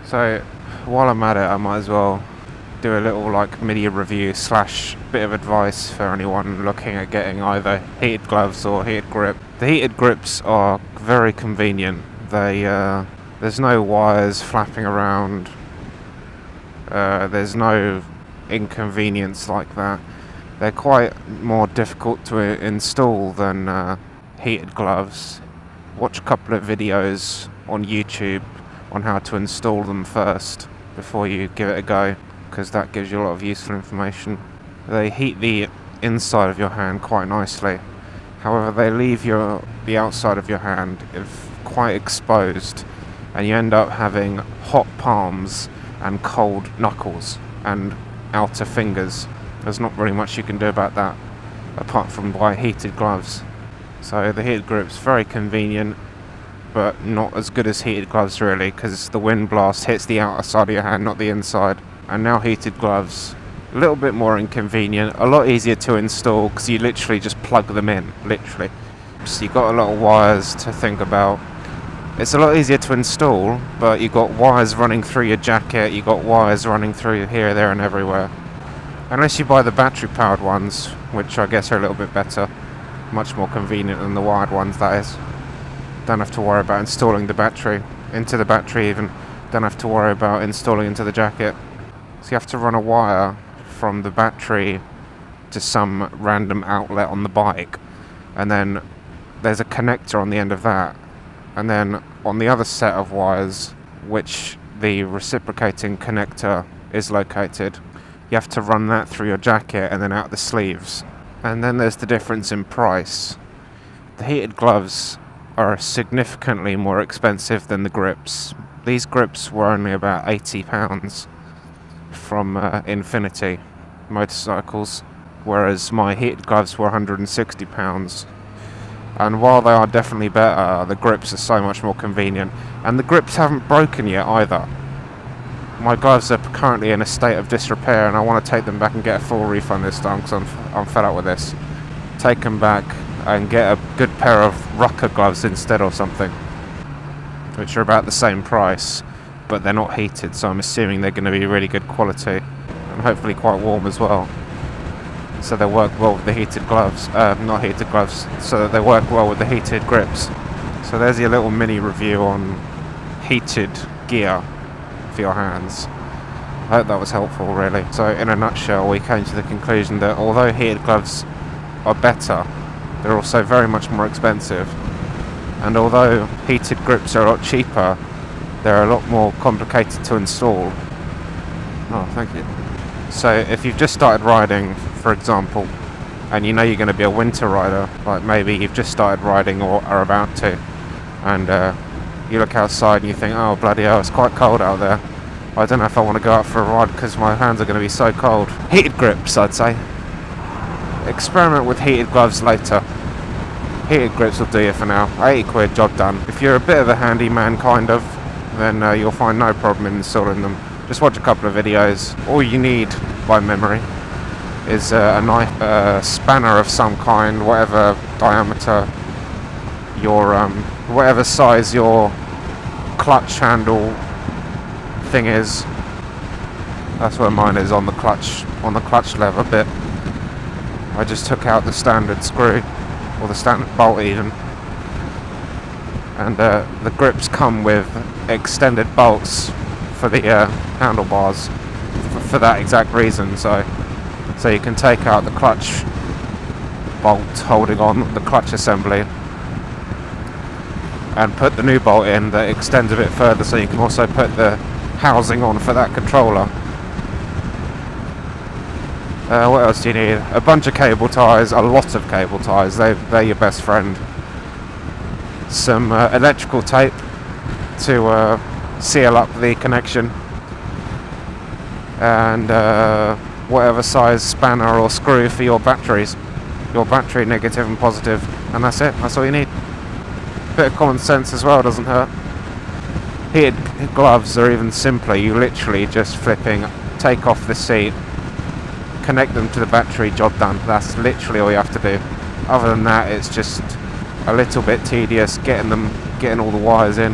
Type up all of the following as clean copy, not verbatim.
So while I'm at it, I might as well do a little like mini review slash bit of advice for anyone looking at getting either heated gloves or heated grip. The heated grips are very convenient. They there's no wires flapping around. There's no inconvenience like that. They're quite more difficult to install than heated gloves. Watch a couple of videos on YouTube on how to install them first before you give it a go, because that gives you a lot of useful information. They heat the inside of your hand quite nicely. However, they leave the outside of your hand quite exposed, and you end up having hot palms and cold knuckles and outer fingers. There's not really much you can do about that apart from buy heated gloves. So the heated grip's very convenient, but not as good as heated gloves really, because the wind blast hits the outer side of your hand, not the inside. And now heated gloves, a little bit more inconvenient, a lot easier to install because you literally just plug them in, literally. So you've got a lot of wires to think about. It's a lot easier to install, but you've got wires running through your jacket, you've got wires running through here, there and everywhere. Unless you buy the battery powered ones, which I guess are a little bit better, much more convenient than the wired ones, that is. Don't have to worry about installing the battery into the battery even. Don't have to worry about installing into the jacket. So you have to run a wire from the battery to some random outlet on the bike, and then there's a connector on the end of that, and then on the other set of wires, which the reciprocating connector is located, you have to run that through your jacket and then out the sleeves. And then there's the difference in price. The heated gloves are significantly more expensive than the grips. These grips were only about £80 from Infinity Motorcycles, whereas my heated gloves were £160. And while they are definitely better, the grips are so much more convenient. And the grips haven't broken yet either. My gloves are currently in a state of disrepair, and I want to take them back and get a full refund this time because I'm fed up with this. Take them back and get a good pair of Rucker gloves instead or something, which are about the same price, but they're not heated, so I'm assuming they're going to be really good quality and hopefully quite warm as well. So they work well with the heated gloves, not heated gloves, so that they work well with the heated grips. So there's your little mini review on heated gear for your hands. I hope that was helpful really. So in a nutshell, we came to the conclusion that although heated gloves are better, they're also very much more expensive. And although heated grips are a lot cheaper, they're a lot more complicated to install. Oh, thank you. So if you've just started riding, for example, and you know you're going to be a winter rider, like maybe you've just started riding or are about to, and you look outside and you think, oh bloody hell, it's quite cold out there. I don't know if I want to go out for a ride because my hands are going to be so cold. Heated grips, I'd say. Experiment with heated gloves later. Heated grips will do you for now. 80 quid, job done. If you're a bit of a handyman, kind of, then you'll find no problem in installing them. Just watch a couple of videos. All you need, by memory, is a knife, spanner of some kind, whatever diameter your, whatever size your clutch handle thing is. That's where mine is, on the clutch lever bit. I just took out the standard screw, or the standard bolt even. And the grips come with extended bolts for the handlebars for that exact reason. So you can take out the clutch bolt holding on the clutch assembly and put the new bolt in that extends a bit further, so you can also put the housing on for that controller. What else do you need? A bunch of cable ties, a lot of cable ties, they're your best friend. Some electrical tape to seal up the connection, and whatever size spanner or screw for your batteries, your battery negative and positive, and that's it, that's all you need. Bit of common sense as well, doesn't hurt. Heated gloves are even simpler. You literally just take off the seat, connect them to the battery, job done. That's literally all you have to do. Other than that, it's just a little bit tedious getting all the wires in.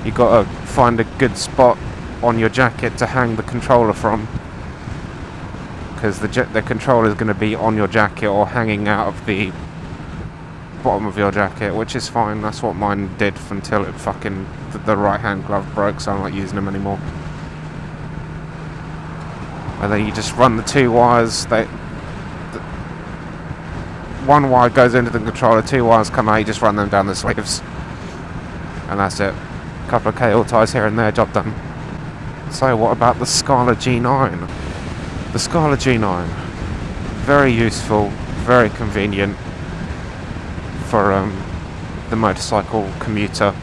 You've got to find a good spot on your jacket to hang the controller from, because the controller is going to be on your jacket or hanging out of the bottom of your jacket, which is fine. That's what mine did until it fucking the right hand glove broke, so I'm not using them anymore. And then you just run the two wires. One wire goes into the controller, two wires come out, you just run them down the sleeves, and that's it. A couple of cable ties here and there, job done. So what about the Scala G9? The Scala G9, very useful, very convenient for the motorcycle commuter.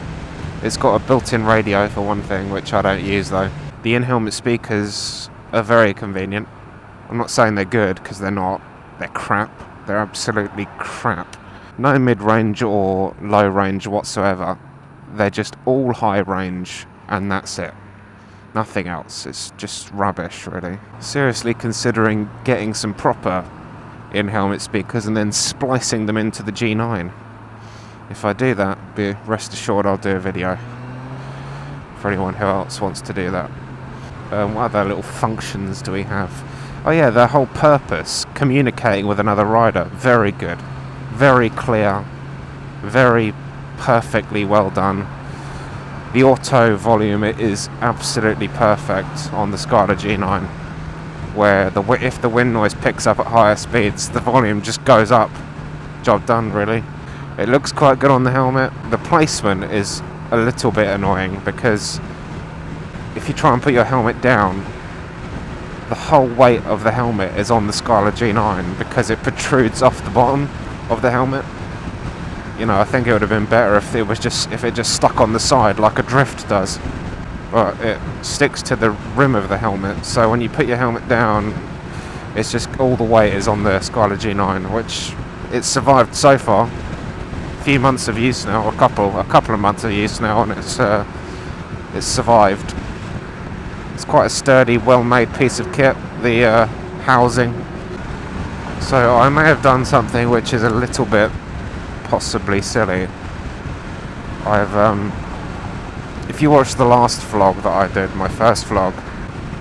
It's got a built-in radio for one thing, which I don't use though. The in-helmet speakers are very convenient. I'm not saying they're good, because they're not. They're crap. They're absolutely crap. No mid-range or low range whatsoever. They're just all high range, and that's it. Nothing else. It's just rubbish, really. Seriously considering getting some proper in-helmet speakers and then splicing them into the G9. If I do that, be rest assured I'll do a video for anyone who else wants to do that. What other little functions do we have? Oh yeah, their whole purpose, communicating with another rider. Very good. Very clear. Very perfectly well done. The auto volume is absolutely perfect on the Scala G9, where if the wind noise picks up at higher speeds, the volume just goes up. Job done, really. It looks quite good on the helmet. The placement is a little bit annoying, because if you try and put your helmet down, the whole weight of the helmet is on the Scala G9 because it protrudes off the bottom of the helmet. You know, I think it would have been better if it just stuck on the side like a drift does. But it sticks to the rim of the helmet, so when you put your helmet down, it's just all the weight is on the Scala G9, which it's survived so far. A few months of use now, a couple of months of use now, and it's survived. It's quite a sturdy, well-made piece of kit, the housing. So I may have done something which is a little bit possibly silly. If you watched the last vlog that I did, my first vlog,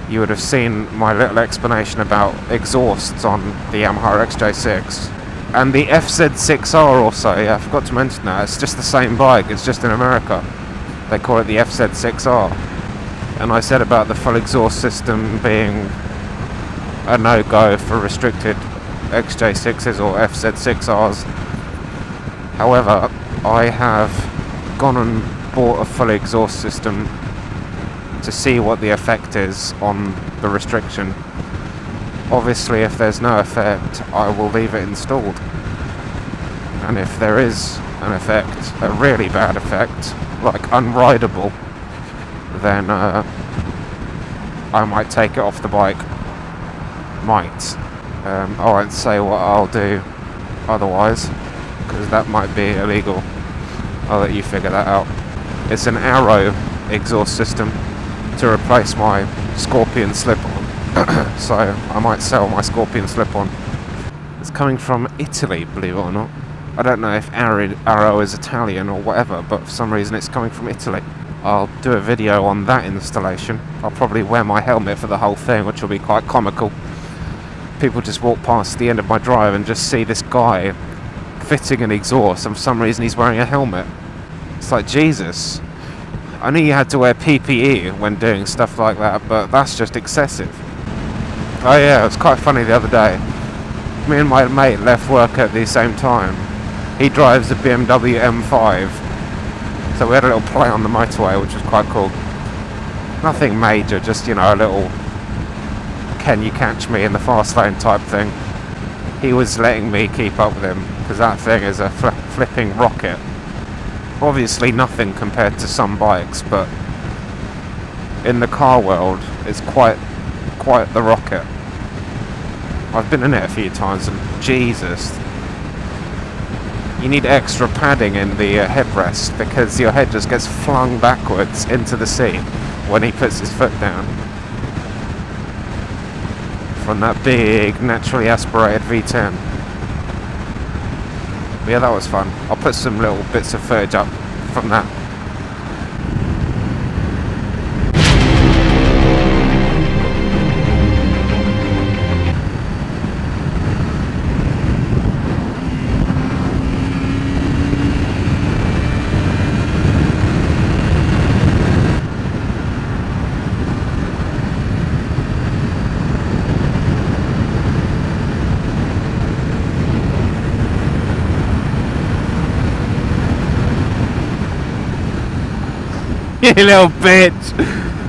you would have seen my little explanation about exhausts on the Yamaha XJ6. And the FZ6R also, yeah, I forgot to mention that. It's just the same bike, it's just in America. They call it the FZ6R. And I said about the full exhaust system being a no-go for restricted XJ6s or FZ6Rs. However, I have gone and bought a full exhaust system to see what the effect is on the restriction. Obviously, if there's no effect, I will leave it installed. And if there is an effect, a really bad effect, like unrideable, then I might take it off the bike. Might. I won't say what I'll do otherwise, because that might be illegal. I'll let you figure that out. It's an Arrow exhaust system to replace my Scorpion slip-on. So I might sell my Scorpion slip-on. It's coming from Italy, believe it or not. I don't know if Arrow is Italian or whatever, but for some reason it's coming from Italy. I'll do a video on that installation. I'll probably wear my helmet for the whole thing, which will be quite comical. People just walk past the end of my drive and just see this guy fitting an exhaust, and for some reason he's wearing a helmet. It's like, Jesus. I knew you had to wear PPE when doing stuff like that, but that's just excessive. Oh yeah, it was quite funny the other day. Me and my mate left work at the same time. He drives a BMW M5, so we had a little play on the motorway, which was quite cool. Nothing major, just, you know, a little can you catch me in the fast lane type thing. He was letting me keep up with him, because that thing is a flipping rocket. Obviously nothing compared to some bikes, but in the car world, it's quite the rocket. I've been in it a few times, and Jesus, you need extra padding in the headrest, because your head just gets flung backwards into the seat when he puts his foot down from that big naturally aspirated V10. But yeah, that was fun. I'll put some little bits of footage up from that. You little bitch.